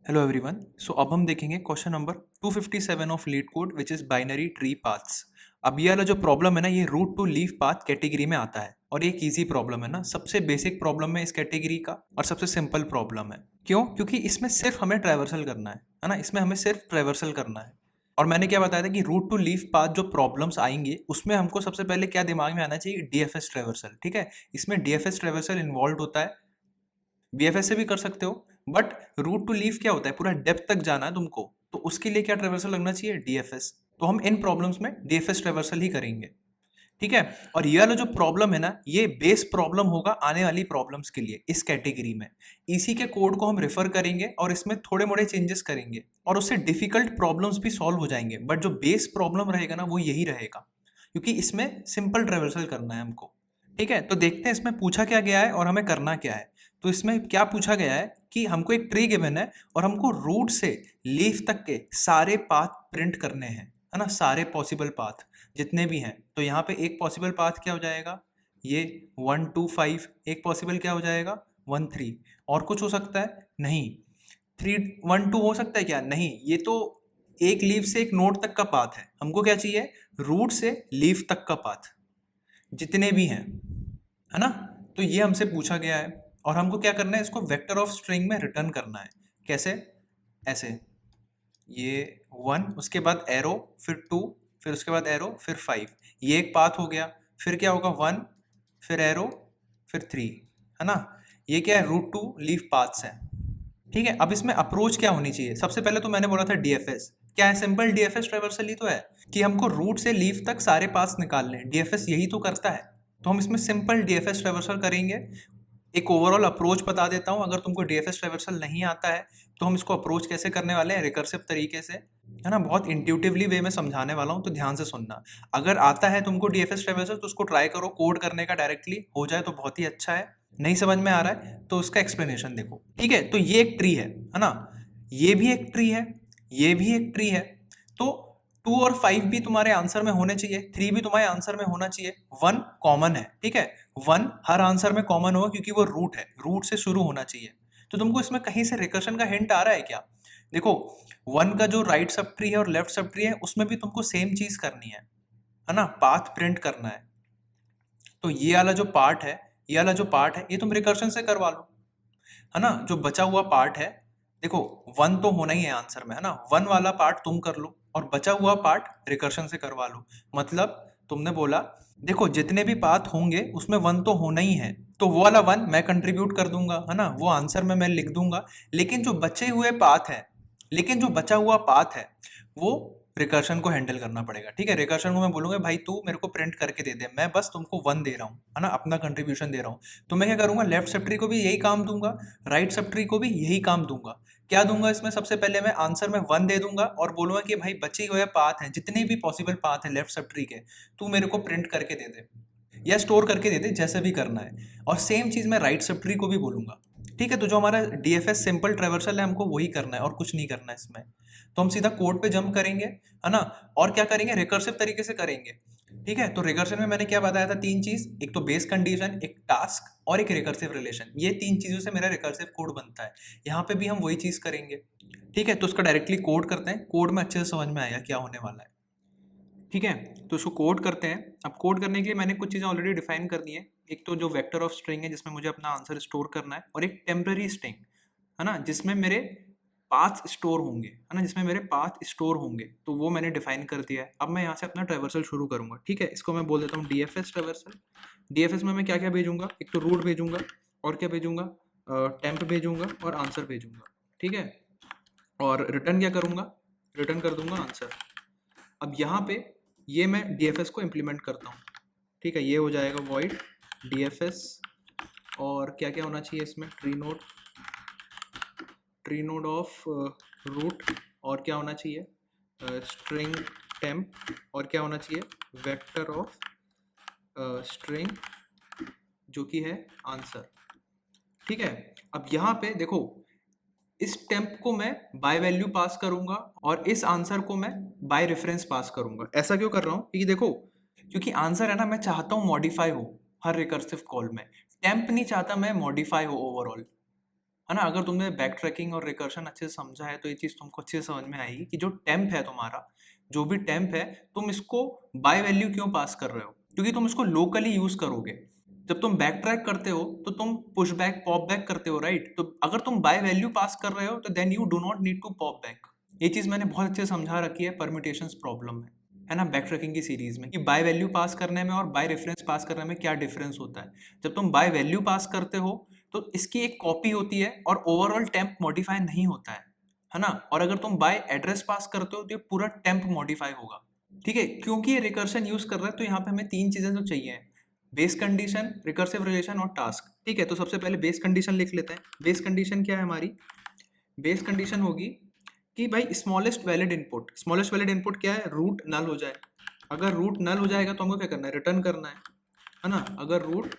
Hello everyone. सो अब हम देखेंगे question number 257 of LeetCode which is binary tree paths. अब ये वाला जो प्रॉब्लम है ना, ये root to leaf path category में आता है और ये एक इजी प्रॉब्लम है ना, सबसे बेसिक प्रॉब्लम है इस कैटेगरी का और सबसे सिंपल प्रॉब्लम है। क्यों? क्योंकि इसमें सिर्फ हमें ट्रैवर्सल करना है ना, इसमें हमें सिर्फ ट्रैवर्सल करना है। और मैंने क्या बताया था कि रूट टू लीफ पाथ जो प्रॉब्लम्स आएंगे उसमें हमको सबसे पहले क्या दिमाग में आना चाहिए, डीएफएस ट्रैवर्सल। ठीक है, इसमें डीएफएस ट्रैवर्सल इन्वॉल्व होता है। बीएफएस से भी कर सकते हो, बट रूट टू लीफ क्या होता है, पूरा डेप्थ तक जाना है तुमको, तो उसके लिए क्या ट्रेवर्सल लगना चाहिए, डीएफएस। तो हम इन प्रॉब्लम्स में डीएफएस ट्रेवर्सल ही करेंगे। ठीक है, और ये वाला जो प्रॉब्लम है ना, ये बेस प्रॉब्लम होगा आने वाली प्रॉब्लम्स के लिए इस कैटेगरी में। इसी के कोड को हम रेफर करेंगे और इसमें थोड़े मोड़े चेंजेस करेंगे और उससे डिफिकल्ट प्रॉब्लम्स भी सॉल्व हो जाएंगे, बट जो बेस प्रॉब्लम रहेगा ना वो यही रहेगा, क्योंकि इसमें सिंपल ट्रेवर्सल करना है हमको। ठीक है, तो देखते हैं इसमें पूछा क्या गया है और हमें करना क्या है। तो इसमें क्या पूछा गया है कि हमको एक ट्री गिवन है और हमको रूट से लीफ तक के सारे पाथ प्रिंट करने हैं, है ना, सारे पॉसिबल पाथ जितने भी हैं। तो यहाँ पे एक पॉसिबल पाथ क्या हो जाएगा, ये 1 2 5। एक पॉसिबल क्या हो जाएगा, 1 3। और कुछ हो सकता है? नहीं। 3 1 2 हो सकता है क्या? नहीं। ये तो एक लीफ से एक नोड तक का पाथ है, हमको क्या चाहिए, रूट से लीफ तक का पाथ जितने भी हैं, है ना। तो ये हमसे पूछा गया है और हमको क्या करना है, इसको वेक्टर ऑफ स्ट्रिंग में रिटर्न करना है। कैसे? ऐसे, ये 1, उसके बाद एरो, फिर 2, फिर उसके बाद एरो, फिर 5। ये एक पाथ हो गया। फिर क्या होगा, 1, फिर एरो, फिर 3, है ना। ये क्या है, रूट टू लीफ पाथ्स है। ठीक है, अब इसमें अप्रोच क्या होनी चाहिए, सबसे पहले तो मैंने बोला था डीएफएस। क्या है, सिंपल डीएफएस ट्रैवर्सल ही तो है कि हमको रूट से लीफ तक सारे पाथ्स निकालने हैं, डीएफएस यही तो करता है। तो हम इसमें सिंपल डीएफएस ट्रैवर्सल करेंगे। एक ओवरऑल अप्रोच बता देता हूँ, अगर तुमको डीएफएस ट्रैवर्सल नहीं आता है तो हम इसको अप्रोच कैसे करने वाले हैं, रिकर्सिव तरीके से, है ना। बहुत इंट्यूटिवली वे में समझाने वाला हूँ, तो ध्यान से सुनना। अगर आता है तुमको डीएफएस ट्रैवर्सल तो उसको ट्राई करो, कोड करने का डायरेक्टली हो जाए तो बहुत ही अच्छा है। नहीं समझ में आ रहा है तो उसका एक्सप्लेनेशन देखो। ठीक है, तो ये एक ट्री है ना, ये भी एक ट्री है, ये भी एक ट्री है। तो 2 और 5 भी तुम्हारे आंसर में होने चाहिए, 3 भी तुम्हारे आंसर में होना चाहिए। 1 कॉमन है, ठीक है, 1 हर आंसर में कॉमन होगा क्योंकि वो रूट है, रूट से शुरू होना चाहिए। तो तुमको इसमें कहीं से रिकर्शन का हिंट आ रहा है क्या? देखो, 1 का जो राइट सब ट्री है और लेफ्ट सब ट्री है उसमें भी तुमको सेम चीज करनी है ना, पाथ प्रिंट करना है। तो ये वाला जो पार्ट है, ये वाला जो पार्ट है, ये तुम रिकर्शन से करवा लो, है ना। जो बचा हुआ पार्ट है, देखो 1 तो होना ही है आंसर में, है ना। 1 वाला पार्ट तुम कर लो और बचा हुआ पार्ट रिकर्शन से करवा लो। मतलब तुमने बोला देखो जितने भी पाथ होंगे उसमें 1 तो होना ही है, तो वो वाला 1 मैं कंट्रीब्यूट कर दूंगा, है ना, वो आंसर में मैं लिख दूंगा। लेकिन जो बचे हुए पाथ है, लेकिन जो बचा हुआ पाथ है वो रिकर्शन को हैंडल करना पड़ेगा। ठीक है, रिकर्शन को मैं बोलूंगा भाई तू मेरे को प्रिंट करके दे दे, मैं बस तुमको 1 दे रहा हूँ, है ना, अपना कंट्रीब्यूशन दे रहा हूँ। तो मैं क्या करूंगा, लेफ्ट सब ट्री को भी यही काम दूंगा, राइट सब ट्री को भी यही काम दूंगा। क्या दूंगा इसमें, सबसे पहले मैं आंसर में 1 दे दूंगा और बोलूंगा कि भाई बचे हुए पाथ हैं, जितने भी पॉसिबल पाथ है लेफ्ट सब ट्री के, तू मेरे को प्रिंट करके दे दे या स्टोर करके दे दे, जैसे भी करना है। और सेम चीज मैं राइट सब ट्री को भी बोलूंगा। ठीक है, तो जो हमारा डीएफएस सिंपल ट्रैवर्सल है हमको वही करना है और कुछ नहीं करना है इसमें। तो हम सीधा कोड पे जंप करेंगे, है ना, और क्या करेंगे, रिकर्सिव तरीके से करेंगे। ठीक है, तो रिकर्शन में मैंने क्या बताया था, 3 चीज, एक तो बेस कंडीशन, एक टास्क और एक रिकर्सिव रिलेशन। ये 3 चीजों से मेरा रिकर्सिव कोड बनता है। यहाँ पे भी हम वही चीज करेंगे। ठीक है, तो उसका डायरेक्टली कोड करते हैं, कोड में अच्छे से समझ में आएगा क्या होने वाला है। ठीक है, तो इसको कोड करते हैं। अब कोड करने के लिए मैंने कुछ चीज़ें ऑलरेडी डिफाइन कर दी है। एक तो जो वेक्टर ऑफ स्ट्रिंग है जिसमें मुझे अपना आंसर स्टोर करना है, और एक टेम्पररी स्ट्रिंग, है ना, जिसमें मेरे पाथ स्टोर होंगे, है ना, जिसमें मेरे पाथ स्टोर होंगे। तो वो मैंने डिफाइन कर दिया है। अब मैं यहाँ से अपना ट्रैवर्सल शुरू करूंगा। ठीक है, इसको मैं बोल देता हूँ डीएफएस ट्रैवर्सल। डीएफएस में मैं क्या क्या भेजूंगा, एक तो रूट भेजूंगा, और क्या भेजूंगा, टेम्प भेजूंगा और आंसर भेजूंगा। ठीक है, और रिटर्न क्या करूंगा, रिटर्न कर दूंगा आंसर। अब यहाँ पे ये मैं डीएफएस को इम्प्लीमेंट करता हूँ। ठीक है, ये हो जाएगा वॉइड डीएफएस, और क्या क्या होना चाहिए इसमें, ट्री नोड ऑफ रूट, और क्या होना चाहिए, स्ट्रिंग टेम्प, और क्या होना चाहिए, वेक्टर ऑफ स्ट्रिंग जो कि है आंसर। ठीक है, अब यहाँ पे देखो, इस टेम्प को मैं बाय वैल्यू पास करूंगा और इस आंसर को मैं बाय रेफरेंस पास करूंगा। ऐसा क्यों कर रहा हूं, क्योंकि देखो, क्योंकि आंसर है ना, मैं चाहता हूं मॉडिफाई हो हर रिकर्सिव कॉल में, टेम्प नहीं चाहता मैं मॉडिफाई हो ओवरऑल। है ना। अगर तुमने बैक ट्रैकिंग और रिकर्शन अच्छे से समझा है तो ये चीज़ तुमको अच्छे से समझ में आएगी कि जो टेम्प है तुम्हारा, जो भी टेम्प है, तुम इसको बाय वैल्यू क्यों पास कर रहे हो, क्योंकि तुम इसको लोकली यूज करोगे। जब तुम बैक ट्रैक करते हो तो तुम पुश बैक पॉप बैक करते हो, राइट। तो अगर तुम बाय वैल्यू पास कर रहे हो तो then you do not need to pop back. ये चीज मैंने बहुत अच्छे से समझा रखी है परम्यूटेशंस प्रॉब्लम में, है ना, बैक ट्रैकिंग की सीरीज में, कि बाय वैल्यू पास करने में और बाय रेफरेंस पास करने में क्या डिफरेंस होता है। जब तुम बाय वैल्यू पास करते हो तो इसकी एक कॉपी होती है और ओवरऑल टेम्प मॉडिफाई नहीं होता है ना। और अगर तुम बाय एड्रेस पास करते हो तो ये पूरा टेम्प मॉडिफाई होगा, ठीक है। क्योंकि ये रिकर्शन यूज कर रहा है तो यहाँ पे हमें तीन चीजें तो चाहिए, बेस कंडीशन, रिकर्सिव रिलेशन और टास्क, ठीक है। तो सबसे पहले बेस कंडीशन लिख लेते हैं। बेस कंडीशन क्या है हमारी? बेस कंडीशन होगी कि भाई smallest valid input, smallest valid input क्या है? रूट नल हो जाए। अगर रूट नल हो जाएगा तो हमको क्या करना है? रिटर्न करना है ना। अगर रूट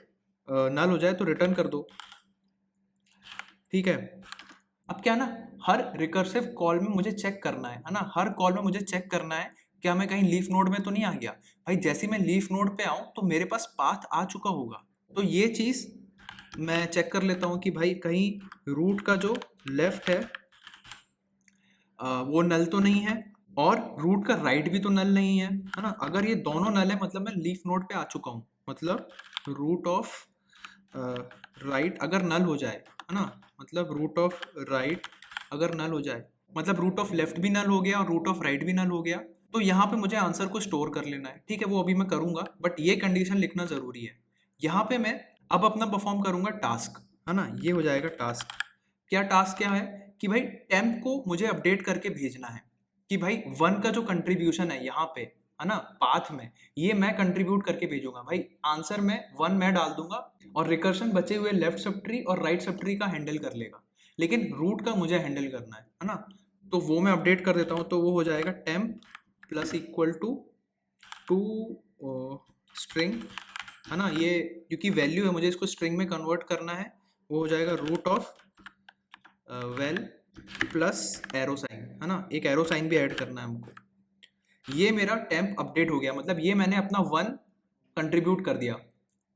नल हो जाए तो रिटर्न कर दो, ठीक है। अब क्या ना, हर रिकर्सिव कॉल में मुझे चेक करना है ना, हर कॉल में मुझे चेक करना है क्या मैं कहीं लीफ नोड में तो नहीं आ गया। भाई जैसे मैं लीफ नोड पे आऊं तो मेरे पास पाथ आ चुका होगा, तो ये चीज मैं चेक कर लेता हूं कि भाई कहीं रूट का जो लेफ्ट है वो नल तो नहीं है और रूट का राइट भी तो नल नहीं है ना। अगर ये दोनों नल है मतलब मैं लीफ नोड पे आ चुका हूँ, मतलब रूट ऑफ राइट अगर नल हो जाए, है ना, मतलब रूट ऑफ राइट अगर नल हो जाए, मतलब रूट ऑफ लेफ्ट भी नल हो गया और रूट ऑफ राइट भी नल हो गया, तो यहाँ पे मुझे आंसर को स्टोर कर लेना है, ठीक है। वो अभी मैं करूंगा, बट ये कंडीशन लिखना जरूरी है। यहाँ पे मैं अब अपना परफॉर्म करूंगा टास्क, है ना, ये हो जाएगा टास्क। क्या टास्क क्या है कि भाई टेम्प को मुझे अपडेट करके भेजना है कि भाई 1 का जो कंट्रीब्यूशन है यहाँ पे, है ना, पाथ में, ये मैं कंट्रीब्यूट करके भेजूंगा। भाई आंसर में 1 मैं डाल दूंगा और रिकर्शन बचे हुए लेफ्ट सब ट्री और राइट सब ट्री का हैंडल कर लेगा, लेकिन रूट का मुझे हैंडल करना है ना। तो वो मैं अपडेट कर देता हूँ, तो वो हो जाएगा temp plus equal to string, है ना। ये क्योंकि वैल्यू है मुझे इसको स्ट्रिंग में कन्वर्ट करना है, वो हो जाएगा root of val plus arrow sign, है ना, एक एरो साइन भी ऐड करना है हमको। ये मेरा टेम्प अपडेट हो गया, मतलब ये मैंने अपना 1 कंट्रीब्यूट कर दिया,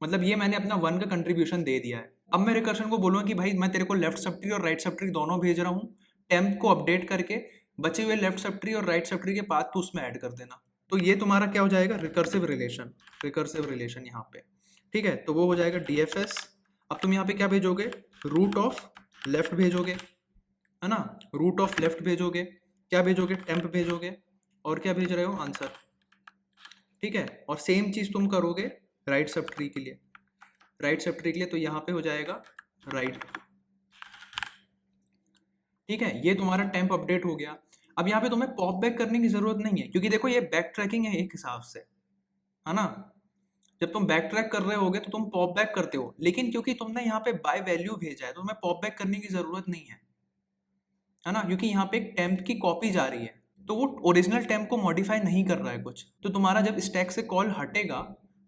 मतलब ये मैंने अपना 1 का कंट्रीब्यूशन दे दिया है। अब मैं रिकर्शन को बोलूँगा कि भाई मैं तेरे को लेफ्ट सब ट्री और राइट सब ट्री दोनों भेज रहा हूँ, टेम्प को अपडेट करके बचे हुए लेफ्ट सब ट्री और राइट सब ट्री के पाथ तो उसमें ऐड कर देना। तो ये तुम्हारा क्या हो जाएगा? रिकर्सिव रिलेशन, रिकर्सिव रिलेशन यहाँ पे, ठीक है। तो वो हो जाएगा DFS। अब तुम यहाँ पे क्या भेजोगे? रूट ऑफ लेफ्ट भेजोगे, है ना, रूट ऑफ लेफ्ट भेजोगे, क्या भेजोगे? टेम्प भेजोगे, और क्या भेज रहे हो? आंसर, ठीक है। और सेम चीज तुम करोगे राइट सब ट्री के लिए, राइट सब ट्री के लिए, तो यहाँ पे हो जाएगा राइट, ठीक है। ये तुम्हारा टेम्प अपडेट हो गया। अब यहाँ पे तुम्हें पॉप बैक करने की जरूरत नहीं है, क्योंकि देखो ये बैक ट्रैकिंग है एक हिसाब से, है ना। जब तुम बैक ट्रैक कर रहे होगे तो तुम पॉप बैक करते हो, लेकिन क्योंकि तुमने यहाँ पे बाय वैल्यू भेजा है तो तुम्हें पॉप बैक करने की जरूरत नहीं है ना, क्योंकि यहाँ पे एक टेम्प की कॉपी जा रही है, तो वो ओरिजिनल टेम्प को मॉडिफाई नहीं कर रहा है कुछ। तो तुम्हारा जब स्टैक से कॉल हटेगा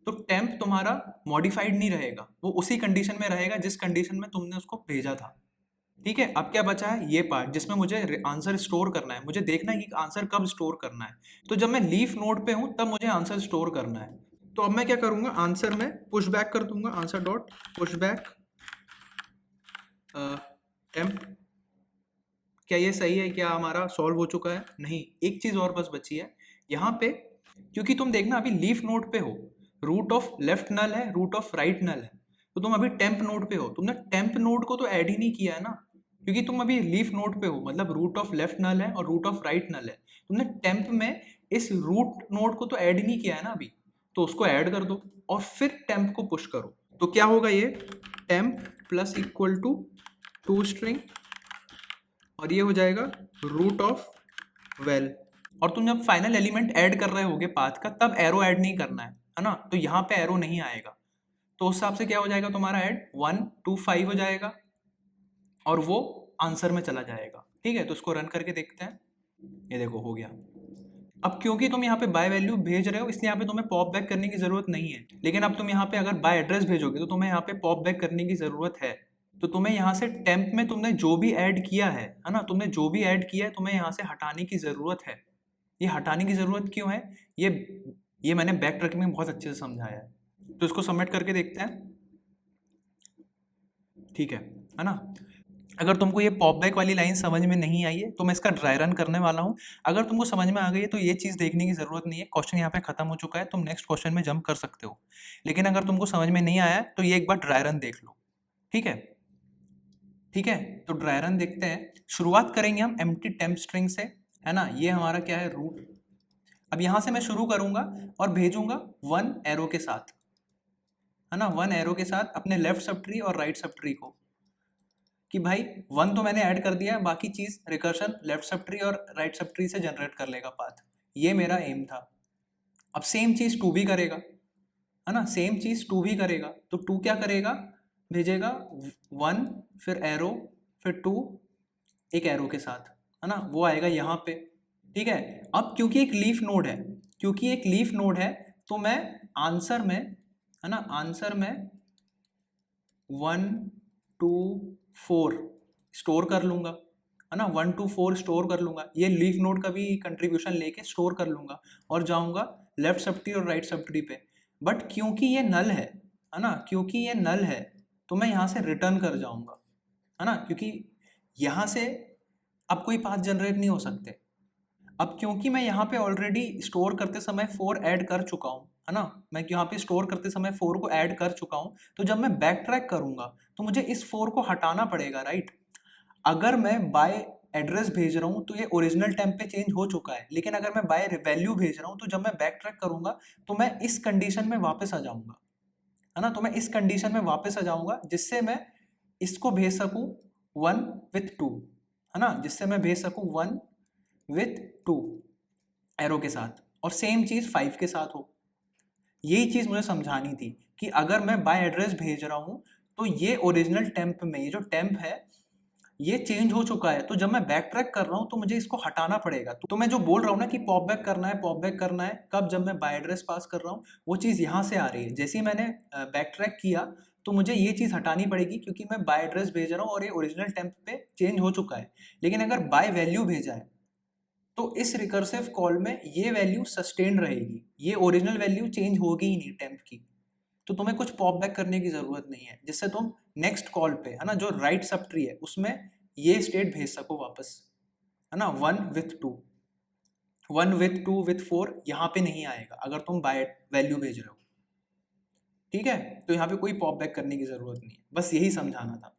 तो टेम्प तुम्हारा मॉडिफाइड नहीं रहेगा, वो उसी कंडीशन में रहेगा जिस कंडीशन में तुमने उसको भेजा था, ठीक है। अब क्या बचा है? ये पार्ट जिसमें मुझे आंसर स्टोर करना है, मुझे देखना है कि आंसर कब स्टोर करना है। तो जब मैं लीफ नोड पे हूं तब मुझे आंसर स्टोर करना है। तो अब मैं क्या करूंगा? आंसर में पुश बैक कर दूंगा, answer dot push back temp. क्या ये सही है? क्या हमारा सॉल्व हो चुका है? नहीं, एक चीज और बस बची है यहाँ पे, क्योंकि तुम देखना अभी लीफ नोड पे हो, रूट ऑफ लेफ्ट नल है, रूट ऑफ राइट नल है, तो तुम अभी टेम्प नोड पे हो, तुमने टेम्प नोड को तो ऐड ही नहीं किया है ना, क्योंकि तुम अभी लीफ नोड पे हो, मतलब रूट ऑफ लेफ्ट नल है और रूट ऑफ राइट नल है, तुमने टेम्प में इस रूट नोड को तो ऐड ही नहीं किया है ना अभी, तो उसको ऐड कर दो और फिर टेम्प को पुश करो। तो क्या होगा? ये temp plus equal to string और ये हो जाएगा रूट ऑफ वेल। और तुम जब फाइनल एलिमेंट ऐड कर रहे होगे पाथ का, तब एरो ऐड नहीं करना है ना, तो यहाँ पे एरो नहीं आएगा। तो उस हिसाब से क्या हो जाएगा तुम्हारा? ऐड 1 2 5 हो जाएगा और वो आंसर में चला जाएगा, ठीक है। तो उसको रन करके देखते हैं, ये देखो हो गया। अब क्योंकि तुम यहाँ पे बाय वैल्यू भेज रहे हो इसलिए यहाँ पे तुम्हें पॉप बैक करने की जरूरत नहीं है, लेकिन अब तुम यहाँ पे अगर बाय एड्रेस भेजोगे तो तुम्हें यहाँ पे पॉप बैक करने की जरूरत है। तो तुम्हें यहाँ से टेम्प में तुमने जो भी ऐड किया है ना, तुमने जो भी ऐड किया है तुम्हें यहाँ से हटाने की जरूरत है। ये हटाने की जरूरत क्यों है? ये मैंने बैक ट्रैकिंग में बहुत अच्छे से समझाया है। तो इसको सबमिट करके देखते हैं, ठीक है ना। अगर तुमको ये पॉप बैक वाली लाइन समझ में नहीं आई है तो मैं इसका ड्राई रन करने वाला हूँ। अगर तुमको समझ में आ गई है तो ये चीज़ देखने की ज़रूरत नहीं है, क्वेश्चन यहाँ पे खत्म हो चुका है, तुम नेक्स्ट क्वेश्चन में जंप कर सकते हो। लेकिन अगर तुमको समझ में नहीं आया तो ये एक बार ड्राई रन देख लो, ठीक है? ठीक है, तो ड्राई रन देखते हैं। शुरुआत करेंगे हम एम्प्टी टेम्प स्ट्रिंग से, है ना? ये हमारा क्या है, रूट। अब यहाँ से मैं शुरू करूंगा और भेजूंगा 1 एरो के साथ, है ना? 1 एरो के साथ अपने लेफ्ट सब ट्री और राइट सब ट्री को, कि भाई 1 तो मैंने ऐड कर दिया है, बाकी चीज रिकर्शन लेफ्ट सब ट्री और राइट सब ट्री से जनरेट कर लेगा पाथ। ये मेरा एम था। अब सेम चीज 2 भी करेगा, है ना? सेम चीज 2 भी करेगा। तो 2 क्या करेगा, भेजेगा 1 फिर एरो फिर 2 एक एरो के साथ, है ना? वो आएगा यहाँ पे, ठीक है? अब क्योंकि एक लीफ नोड है, क्योंकि एक लीफ नोड है, तो मैं आंसर में, है ना, आंसर में 1 2 4 स्टोर कर लूंगा, है ना? 1 2 4 स्टोर कर लूंगा, ये लीफ नोड का भी कंट्रीब्यूशन लेके स्टोर कर लूंगा और जाऊंगा लेफ्ट सब ट्री और राइट सब ट्री पे। बट क्योंकि ये नल है ना, क्योंकि ये नल है, तो मैं यहाँ से रिटर्न कर जाऊंगा, है ना? क्योंकि यहाँ से अब कोई पाथ जनरेट नहीं हो सकते। अब क्योंकि मैं यहाँ पे ऑलरेडी स्टोर करते समय 4 ऐड कर चुका हूँ, है ना? मैं यहाँ पे स्टोर करते समय 4 को ऐड कर चुका हूँ, तो जब मैं बैक ट्रैक करूंगा तो मुझे इस 4 को हटाना पड़ेगा, राइट? अगर मैं बाय एड्रेस भेज रहा हूँ तो ये ओरिजिनल टेम्प पे चेंज हो चुका है, लेकिन अगर मैं बाय वैल्यू भेज रहा हूँ तो जब मैं बैक ट्रैक करूंगा तो मैं इस कंडीशन में वापस आ जाऊंगा, है ना? तो मैं इस कंडीशन में वापस आ जाऊंगा जिससे मैं इसको भेज सकूं 1 विथ 2, है ना? जिससे मैं भेज सकूं 1 विथ 2 एरो के साथ, और सेम चीज 5 के साथ हो। यही चीज मुझे समझानी थी कि अगर मैं बाय एड्रेस भेज रहा हूं तो ये ओरिजिनल टेम्प में, ये जो टेम्प है ये चेंज हो चुका है, तो जब मैं बैक ट्रैक कर रहा हूं तो मुझे इसको हटाना पड़ेगा। तो मैं जो बोल रहा हूँ ना कि पॉप बैक करना है, पॉप बैक करना है, कब? जब मैं बाय एड्रेस पास कर रहा हूँ, वो चीज यहाँ से आ रही है। जैसे ही मैंने बैक ट्रैक किया तो मुझे ये चीज हटानी पड़ेगी, क्योंकि मैं बाय एड्रेस भेज रहा हूँ और ये ओरिजिनल टेम्प पे चेंज हो चुका है। लेकिन अगर बाय वैल्यू भेजा है तो इस रिकर्सिव कॉल में ये वैल्यू सस्टेन रहेगी, ये ओरिजिनल वैल्यू चेंज होगी ही नहीं टेम्प की। तो तुम्हें कुछ पॉप बैक करने की जरूरत नहीं है, जिससे तुम नेक्स्ट कॉल पे, है ना, जो राइट सब ट्री है उसमें ये स्टेट भेज सको वापस, है ना? 1 विथ 2, 1 विथ 2 विथ 4 यहाँ पे नहीं आएगा अगर तुम बाय वैल्यू भेज रहे हो, ठीक है? तो यहाँ पे कोई पॉप बैक करने की जरूरत नहीं है, बस यही समझाना था।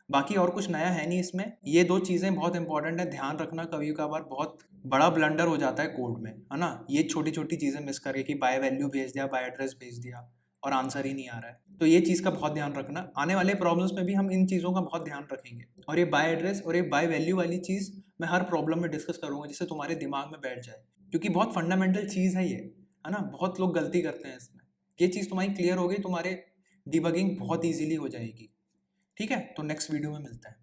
बाकी और कुछ नया है नहीं इसमें। ये 2 चीज़ें बहुत इंपॉर्टेंट है, ध्यान रखना। कभी कभार बहुत बड़ा ब्लंडर हो जाता है कोड में, है ना? ये छोटी छोटी चीज़ें मिस करके कि बाय वैल्यू भेज दिया, बाय एड्रेस भेज दिया और आंसर ही नहीं आ रहा है, तो ये चीज़ का बहुत ध्यान रखना। आने वाले प्रॉब्लम्स में भी हम इन चीज़ों का बहुत ध्यान रखेंगे, और ये बाय एड्रेस और ये बाय वैल्यू वाली चीज़ मैं हर प्रॉब्लम में डिस्कस करूंगा, जिससे तुम्हारे दिमाग में बैठ जाए, क्योंकि बहुत फंडामेंटल चीज़ है ये, है ना? बहुत लोग गलती करते हैं इसमें। ये चीज़ तुम्हारी क्लियर हो गई, तुम्हारे डिबगिंग बहुत ईजिली हो जाएगी, ठीक है? तो नेक्स्ट वीडियो में मिलते हैं।